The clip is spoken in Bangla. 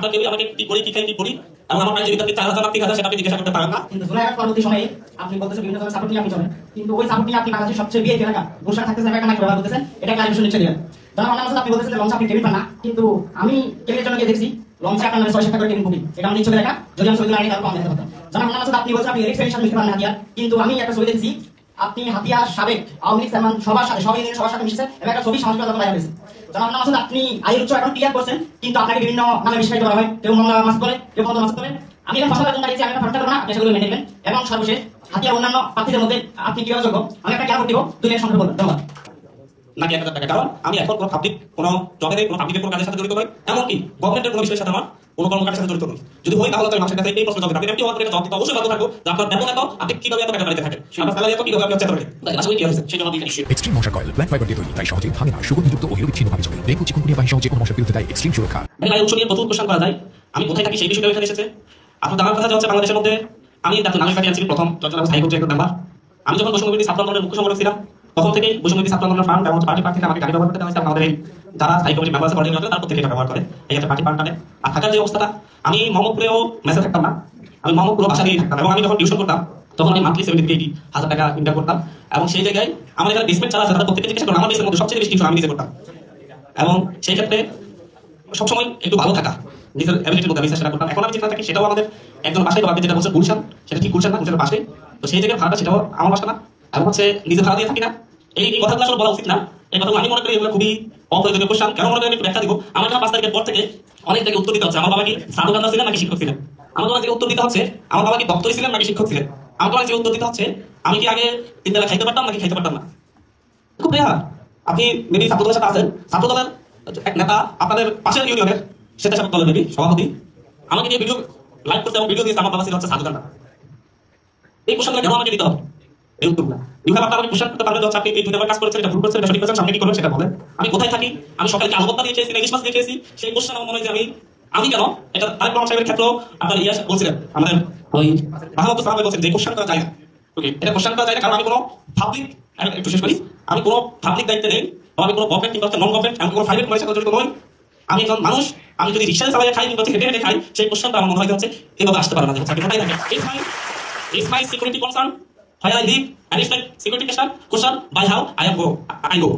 আপনার কেউ আমাকে কি করি কি খাই কি করি এবং আমার প্রায় জীবিকাকে 4000 3000 সেটা আপনি জিজ্ঞাসা করতে পারেন না। কিন্তু জুলাই আগস্ট পরবর্তী সময়ে আপনি বলতেছেন বিভিন্ন ধরনের সাপোর্ট নিয়ে আপনি চলেন, কিন্তু ওই সাপোর্ট নিয়ে আপনি বাংলাদেশের সবচেয়ে বিয়ে এলাকা গুলশান থাকতেছেন একটা মাইক ব্যবহার করতেছেন, এটা ক্লারিফিকেশন নিচ্ছে দিবেন। যারা আমার আপনি বলতেছেন যে লঞ্চ আপনি টেবিল পান না, কিন্তু আমি টেবিলের জন্য গিয়ে দেখছি লঞ্চে আপনার নামে 6 টাকা করে টেবিল বুকিং, এটা আমার ছবি দেখা, যদি আমি ছবি আনি তারপর আমি দেখাতে পারতাম। যারা আমার আপনি বলছেন আপনি এক্সপেরিয়েন্স মিশতে পারেন হাতিয়ার, কিন্তু আমি একটা ছবি দেখছি আপনি হাতিয়ার সাবেক আওয়ামী লীগ চেয়ারম্যান সবার সাথে সবার সাথে মিশেছেন এবং একটা ছবি সামাজিক মাধ্যমে ভাইরাল হয়েছে। যারা আমার মাসুদ আপনি আয়ের উৎস এখন ক্লিয়ার করছেন, কিন্তু আপনাকে বিভিন্ন নামে বিস্তারিত করা হয়, কেউ মোহাম্মদ মাসুদ বলে, কেউ মোহাম্মদ মাসুদ বলে। আমি এখন ফসলের জন্য দাঁড়িয়েছি, আমি একটা ফটো করবো না, আপনি সেগুলো মেনে নেবেন। এবং সর্বশেষ হাতিয়ার অন্যান্য প্রার্থীদের মধ্যে আপনি কিভাবে যোগ্য, আমি একটা কেন দিব 2 মিনিট সংক্ষেপে বলবেন। ধন্যবাদ। নাকি 1000 টাকা, কারণ আমি এখন কোনো পাবলিক কোনো জবের কোনো পাবলিকের কোনো কাজের সাথে জড়িত নই, এমনকি গভর্নমেন্টের কোনো বিষয়ের সাথে আমার কোনো কর্মকাণ্ডের সাথে জড়িত নই। যদি হই তাহলে তো মানুষের কাছে এই প্রশ্ন জবাব আপনি আমার জবাব দিতে অবশ্যই বাধ্য থাকবো যে আপনার বেতন এত, আপনি কিভাবে এত টাকা বাড়িতে থাকেন, আপনার স্যালারি এত, কিভাবে আপনি চেষ্টা করেন, আসলে কি হয়েছে সেই জন্য দিতে নিশ্চয়ই। এক্সট্রিম মশা কয়েল ব্ল্যাক ফাইবার দিয়ে তৈরি, তাই সহজে ভাঙে না, সুগন্ধিযুক্ত ও নিরবিচ্ছিন্নভাবে চলে। ডেঙ্গু চিকুনগুনিয়া বাহিনী সহজে কোনো মশার বিরুদ্ধে দেয় এক্সট্রিম সুরক্ষা। ভাই উৎস নিয়ে প্রচুর কোশ্চেন করা যায়, আমি কোথায় থাকি সেই বিষয়টা এখানে এসেছে। আপনার জানার কথা হচ্ছে বাংলাদেশের মধ্যে আমি নাগরিক পার্টি আছি প্রথম চট্টগ্রাম স্থায়ী কমিটির মেম্বার। আমি যখন বৈষম্যবিরোধী ছাত্র আন্দোলনের মুখ্য সংগঠক ছিলাম, তখন থেকে বৈষম্যবিরোধী ছাত্র আন্দোলনের ফান্ড এবং পার্টি প্রার্থীরা আমাকে গাড়ি ব্যবহার করতে হয়েছে। আমাদের যারা স্থায়ী কমিটির মেম্বার আছে কোঅর্ডিনেটর তার প্রত্যেকে ব্যবহার করে এই একটা পার্টি ফান্ড টানে। আর থাকার যে অবস্থাটা, আমি মোহাম্মদপুরেও মেসে থাকতাম না, আমি মোহাম্মদপুর বাসা নিয়েই থাকতাম এবং আমি যখন টিউশন করতাম তখন আমি মান্থলি 70,000 টাকা ইনকাম করতাম। এবং সেই জায়গায় আমার এখানে বেসমেন্ট চালা আছে, তারা প্রত্যেকে জিজ্ঞাসা করতাম আমার বেসের মধ্যে সবচেয়ে বেশি টিউশন আমি নিজে করতাম। এবং সেই ক্ষেত্রে সবসময় একটু ভালো থাকা, নিজের অ্যাবিলিটির মধ্যে আমি চেষ্টা করতাম। এখন আমি যেখানে থাকি সেটাও আমাদের একজন বাসায়, আপনি যেটা বলছেন গুলশান, সেটা ঠিক গুলশান না, গুলশানের পাশে। তো সেই জায়গায় ভাড়াটা সেটাও আমার বাসা না, এবং হচ্ছে নিজে ভাড়া দিয়ে থাকি না। এই কথাগুলো আসলে বলা উচিত না, এই কথাগুলো আমি মনে করি এগুলো খুবই অপ্রয়োজনীয় কোশ্চেন। কেন মনে করি আমি একটু ব্যাখ্যা দিব। আমার 5 তারিখের পর থেকে অনেক জায়গায় উত্তর দিতে হচ্ছে আমার বাবা কি সাধুকান্দা ছিলেন নাকি শিক্ষক ছিলেন, আমার বাবা যে উত্তর দিতে হচ্ছে আমার বাবা কি দপ্তরি ছিলেন নাকি শিক্ষক ছিলেন, আমার বাবা যে উত্তর দিতে হচ্ছে আমি কি আগে 3 বেলা খাইতে পারতাম নাকি খাইতে পারতাম না। খুব রেয়ার আপনি মেবি ছাত্রদলের সাথে আছেন, ছাত্রদলের এক নেতা আপনাদের পাশের ইউনিয়নের স্বেচ্ছাসেবক দলের মেবি সভাপতি আমাকে নিয়ে ভিডিও লাইভ করতে এবং ভিডিও দিয়েছে আমার বাবা ছিল হচ্ছে সাধুকান্দা। এই কোশ্চেনগুলো কেন আমাকে দিতে হবে এই উত্তরগুলো? বিভাগ আপনার কোশ্চেন করতে পারবেন যে আপনি এই 2 নাম্বার কাজ করেছেন, এটা ভুল করেছেন, এটা সঠিক করেছেন, সামনে কি করবেন সেটা বলেন। আমি কোথায় থাকি, আমি সকালে কি আলুবত্তা দিয়ে খেয়েছি না ইলিশ মাছ দিয়ে খেয়েছি, সেই কোশ্চেন আমার মনে হয় যে আমি কেন এটা তারেক রহমান সাহেবের ক্ষেত্রেও আপনার ইয়াস বলছিলেন, আমাদের ওই মাহমুদ সাহেব বলছেন যে কোশ্চেন করা যায় না। ওকে, এটা কোশ্চেন করা যায় না কারণ আমি কোনো পাবলিক, একটু শেষ করি, আমি কোনো পাবলিক দায়িত্বে নেই, আমি কোনো গভর্নমেন্ট কিংবা নন গভর্নমেন্ট, আমি কোনো প্রাইভেট সাথে জড়িত নই। আমি একজন মানুষ, আমি যদি রিক্সায় চালাই খাই কিংবা হেঁটে হেঁটে খাই, সেই কোশ্চেনটা আমার মনে হয় হচ্ছে এভাবে আসতে পারে না। It's my security concern. Why I live and it's like security question by how I go.